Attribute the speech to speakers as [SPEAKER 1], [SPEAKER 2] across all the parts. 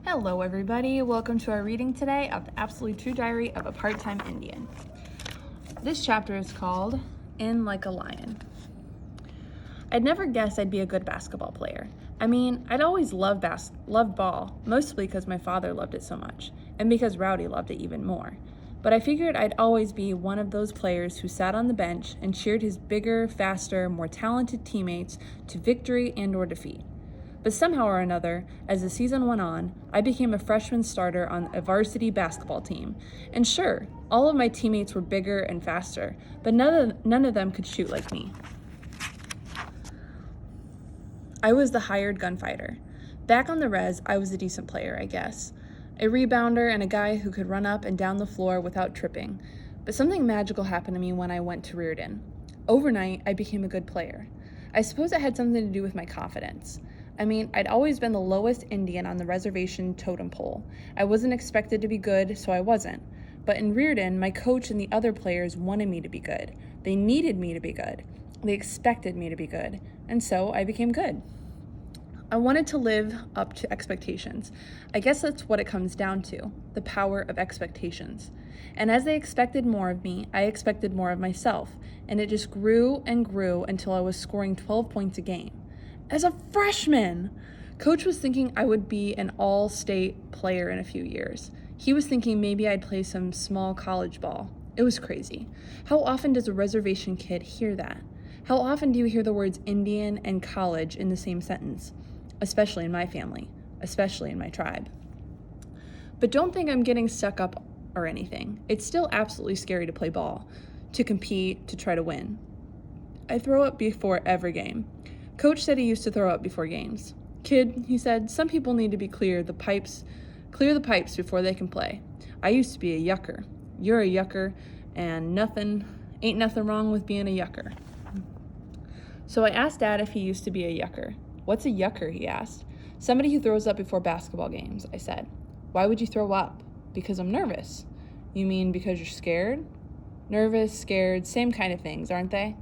[SPEAKER 1] Hello everybody, welcome to our reading today of the Absolutely True Diary of a Part-Time Indian. This chapter is called In Like a Lion. I'd never guessed I'd be a good basketball player. I mean, I'd always loved ball, mostly because my father loved it so much, and because Rowdy loved it even more. But I figured I'd always be one of those players who sat on the bench and cheered his bigger, faster, more talented teammates to victory and or defeat. But somehow or another, as the season went on, I became a freshman starter on a varsity basketball team. And sure, all of my teammates were bigger and faster, but none of them could shoot like me. I was the hired gunfighter. Back on the res, I was a decent player, I guess. A rebounder and a guy who could run up and down the floor without tripping. But something magical happened to me when I went to Reardon. Overnight, I became a good player. I suppose it had something to do with my confidence. I mean, I'd always been the lowest Indian on the reservation totem pole. I wasn't expected to be good, so I wasn't. But in Reardon, my coach and the other players wanted me to be good. They needed me to be good. They expected me to be good. And so I became good. I wanted to live up to expectations. I guess that's what it comes down to, the power of expectations. And as they expected more of me, I expected more of myself. And it just grew and grew until I was scoring 12 points a game. As a freshman, Coach was thinking I would be an all-state player in a few years. He was thinking maybe I'd play some small college ball. It was crazy. How often does a reservation kid hear that? How often do you hear the words Indian and college in the same sentence? Especially in my family, especially in my tribe. But don't think I'm getting stuck up or anything. It's still absolutely scary to play ball, to compete, to try to win. I throw up before every game. Coach said he used to throw up before games. Kid, he said, some people need to be clear the pipes before they can play. I used to be a yucker. You're a yucker, and ain't nothing wrong with being a yucker. So I asked Dad if he used to be a yucker. What's a yucker, he asked. Somebody who throws up before basketball games, I said. Why would you throw up? Because I'm nervous. You mean because you're scared? Nervous, scared, same kind of things, aren't they?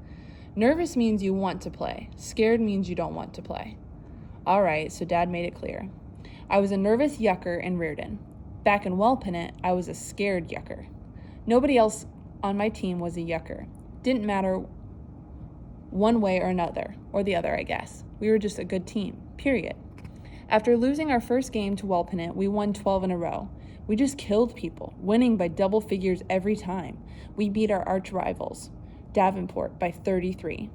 [SPEAKER 1] Nervous means you want to play. Scared means you don't want to play. All right, so Dad made it clear. I was a nervous yucker in Reardon. Back in Wellpinit, I was a scared yucker. Nobody else on my team was a yucker. Didn't matter one way or another, or the other, I guess. We were just a good team, period. After losing our first game to Wellpinit, we won 12 in a row. We just killed people, winning by double figures every time. We beat our arch rivals, Davenport, by 33.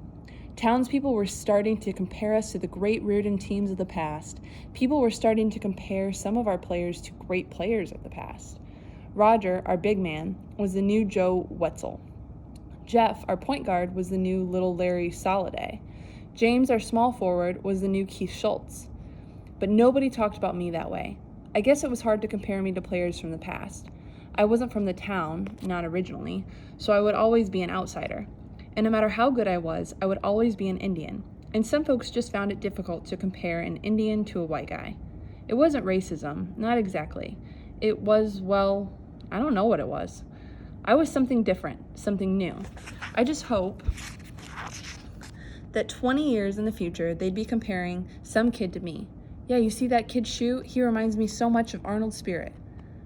[SPEAKER 1] Townspeople were starting to compare us to the great Reardon teams of the past. People were starting to compare some of our players to great players of the past. Roger, our big man, was the new Joe Wetzel. Jeff, our point guard, was the new little Larry Soliday. James, our small forward, was the new Keith Schultz. But nobody talked about me that way. I guess it was hard to compare me to players from the past. I wasn't from the town, not originally, so I would always be an outsider. And no matter how good I was, I would always be an Indian. And some folks just found it difficult to compare an Indian to a white guy. It wasn't racism, not exactly. It was, well, I don't know what it was. I was something different, something new. I just hope that 20 years in the future, they'd be comparing some kid to me. Yeah, you see that kid shoot? He reminds me so much of Arnold Spirit.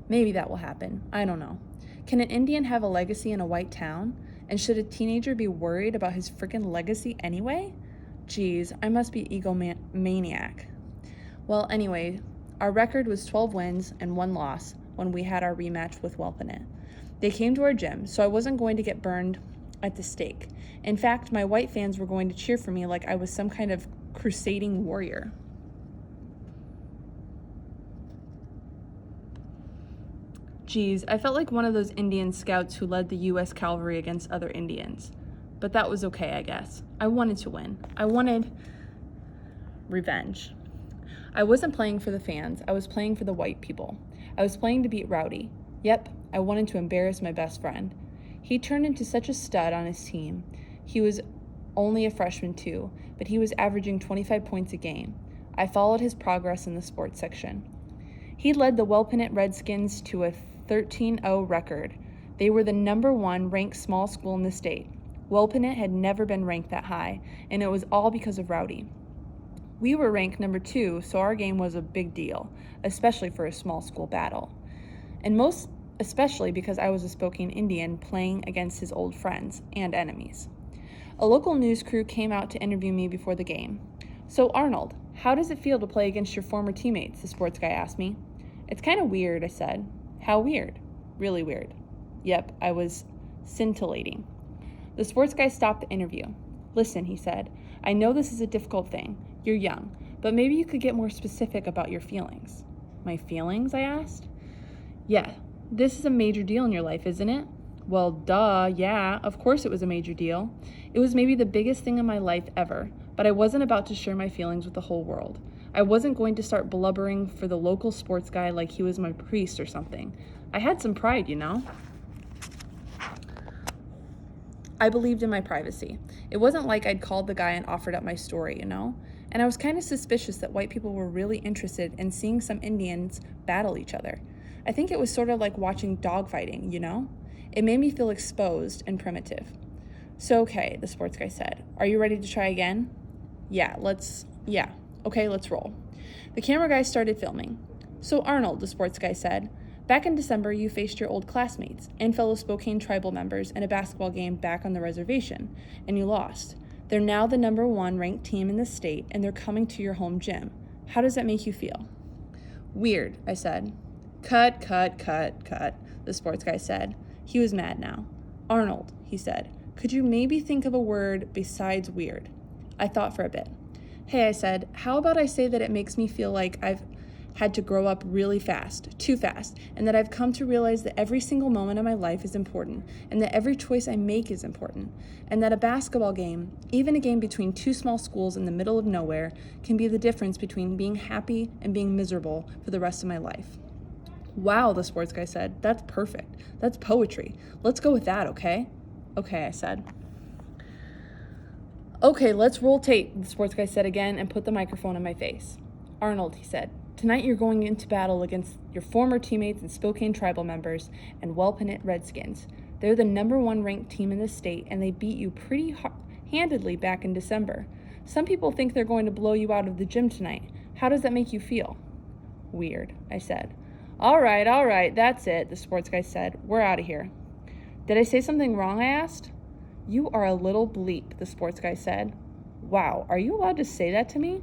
[SPEAKER 1] Maybe that will happen. I don't know. Can an Indian have a legacy in a white town? And should a teenager be worried about his frickin' legacy anyway? Geez, I must be egomaniac. Well, anyway, our record was 12 wins and 1 loss when we had our rematch with Wellpinit. They came to our gym, so I wasn't going to get burned at the stake. In fact, my white fans were going to cheer for me like I was some kind of crusading warrior. Geez, I felt like one of those Indian scouts who led the U.S. cavalry against other Indians. But that was okay, I guess. I wanted to win. I wanted revenge. I wasn't playing for the fans. I was playing for the white people. I was playing to beat Rowdy. Yep, I wanted to embarrass my best friend. He turned into such a stud on his team. He was only a freshman too, but he was averaging 25 points a game. I followed his progress in the sports section. He led the Wellpinit Redskins to a 13-0 record. They were the number 1 ranked small school in the state. Wellpinit had never been ranked that high, and it was all because of Rowdy. We were ranked number 2, so our game was a big deal, especially for a small school battle. And most especially because I was a Spokane Indian playing against his old friends and enemies. A local news crew came out to interview me before the game. "So Arnold, how does it feel to play against your former teammates?" the sports guy asked me. "It's kind of weird," I said. "How weird?" "Really weird." Yep, I was scintillating. The sports guy stopped the interview. "Listen," he said, "I know this is a difficult thing. You're young, but maybe you could get more specific about your feelings." "My feelings?" I asked. "Yeah, this is a major deal in your life, isn't it?" "Well, duh, yeah, of course it was a major deal. It was maybe the biggest thing in my life ever, but I wasn't about to share my feelings with the whole world. I wasn't going to start blubbering for the local sports guy like he was my priest or something. I had some pride, you know." I believed in my privacy. It wasn't like I'd called the guy and offered up my story, you know? And I was kind of suspicious that white people were really interested in seeing some Indians battle each other. I think it was sort of like watching dogfighting, you know? It made me feel exposed and primitive. "So, okay," the sports guy said. "Are you ready to try again?" Yeah, okay, let's roll." The camera guy started filming. "So Arnold," the sports guy said, "back in December you faced your old classmates and fellow Spokane tribal members in a basketball game back on the reservation, and you lost. They're now the number 1 ranked team in the state, and they're coming to your home gym. How does that make you feel?" "Weird," I said. Cut, the sports guy said. He was mad now. "Arnold," he said, "could you maybe think of a word besides weird?" I thought for a bit. "Hey," I said, "how about I say that it makes me feel like I've had to grow up really fast, too fast, and that I've come to realize that every single moment of my life is important, and that every choice I make is important, and that a basketball game, even a game between 2 small schools in the middle of nowhere, can be the difference between being happy and being miserable for the rest of my life." "Wow," the sports guy said, "that's perfect. That's poetry. Let's go with that, okay?" "Okay," I said. "Okay, let's roll tape," the sports guy said again and put the microphone in my face. "Arnold," he said, "tonight you're going into battle against your former teammates and Spokane tribal members and Wellpinit Redskins. They're the number 1 ranked team in the state, and they beat you pretty handedly back in December. Some people think they're going to blow you out of the gym tonight. How does that make you feel?" "Weird," I said. All right, that's it," the sports guy said. "We're out of here." "Did I say something wrong?" I asked. "You are a little bleep," the sports guy said. Wow, are you allowed to say that to me?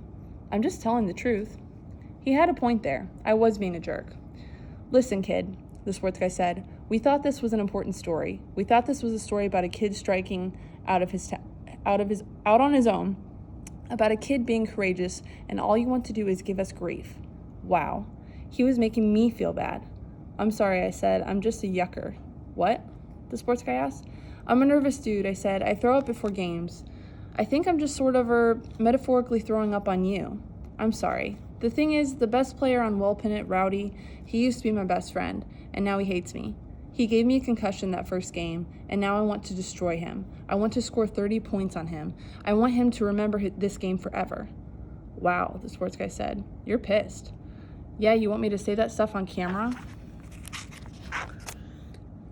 [SPEAKER 1] I'm just telling the truth. He had a point there. I was being a jerk. "Listen, kid," the sports guy said, "we thought this was an important story. We thought this was a story about a kid striking out on his own, about a kid being courageous, and all you want to do is give us grief." Wow. He was making me feel bad. "I'm sorry," I said. "I'm just a yucker." "What?" the sports guy asked. "I'm a nervous dude," I said. "I throw up before games. I think I'm just sort of metaphorically throwing up on you." "I'm sorry. The thing is, the best player on Wellpinit, Rowdy, he used to be my best friend, and now he hates me. He gave me a concussion that first game, and now I want to destroy him. I want to score 30 points on him. I want him to remember this game forever." "Wow," the sports guy said. "You're pissed." "Yeah, you want me to say that stuff on camera?"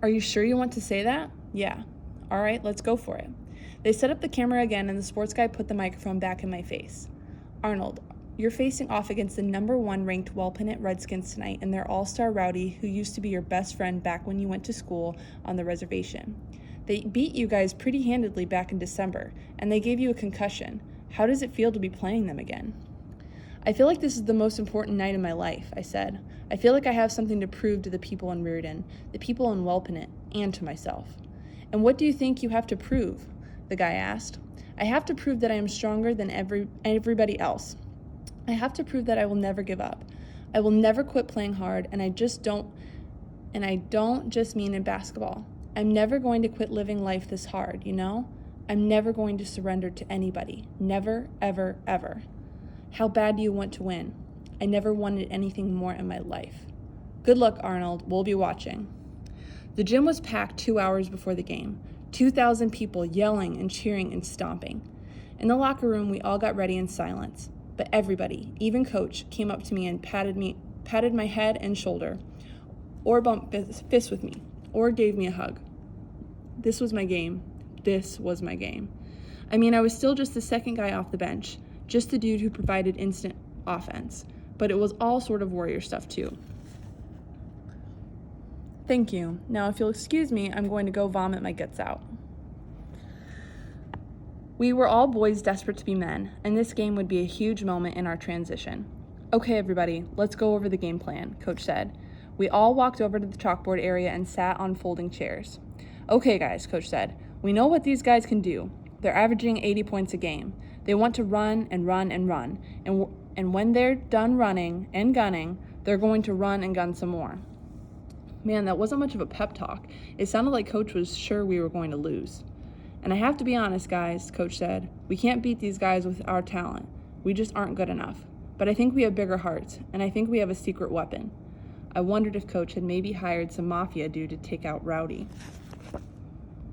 [SPEAKER 1] "Are you sure you want to say that?" "Yeah." "All right, let's go for it." They set up the camera again, and the sports guy put the microphone back in my face. "Arnold, you're facing off against the number 1 ranked Wellpinit Redskins tonight and their all-star Rowdy, who used to be your best friend back when you went to school on the reservation. They beat you guys pretty handedly back in December, and they gave you a concussion. How does it feel to be playing them again?" "I feel like this is the most important night in my life," I said. "I feel like I have something to prove to the people in Reardon, the people in Wellpinit, and to myself." "And what do you think you have to prove?" the guy asked. "I have to prove that I am stronger than everybody else. I have to prove that I will never give up. I will never quit playing hard, and I don't just mean in basketball. I'm never going to quit living life this hard, you know? I'm never going to surrender to anybody. Never, ever, ever. How bad do you want to win? I never wanted anything more in my life. Good luck, Arnold. We'll be watching." The gym was packed 2 hours before the game. 2,000 people yelling and cheering and stomping. In the locker room, we all got ready in silence. But everybody, even Coach, came up to me and patted my head and shoulder, or bumped fists with me, or gave me a hug. This was my game. I mean, I was still just the second guy off the bench, just the dude who provided instant offense, but it was all sort of warrior stuff too. Thank you. Now, if you'll excuse me, I'm going to go vomit my guts out. We were all boys desperate to be men, and this game would be a huge moment in our transition. Okay, everybody, let's go over the game plan, Coach said. We all walked over to the chalkboard area and sat on folding chairs. Okay, guys, Coach said, we know what these guys can do. They're averaging 80 points a game. They want to run and run and run, and when they're done running and gunning, they're going to run and gun some more. Man, that wasn't much of a pep talk. It sounded like Coach was sure we were going to lose. And I have to be honest, guys, Coach said. We can't beat these guys with our talent. We just aren't good enough. But I think we have bigger hearts, and I think we have a secret weapon. I wondered if Coach had maybe hired some mafia dude to take out Rowdy.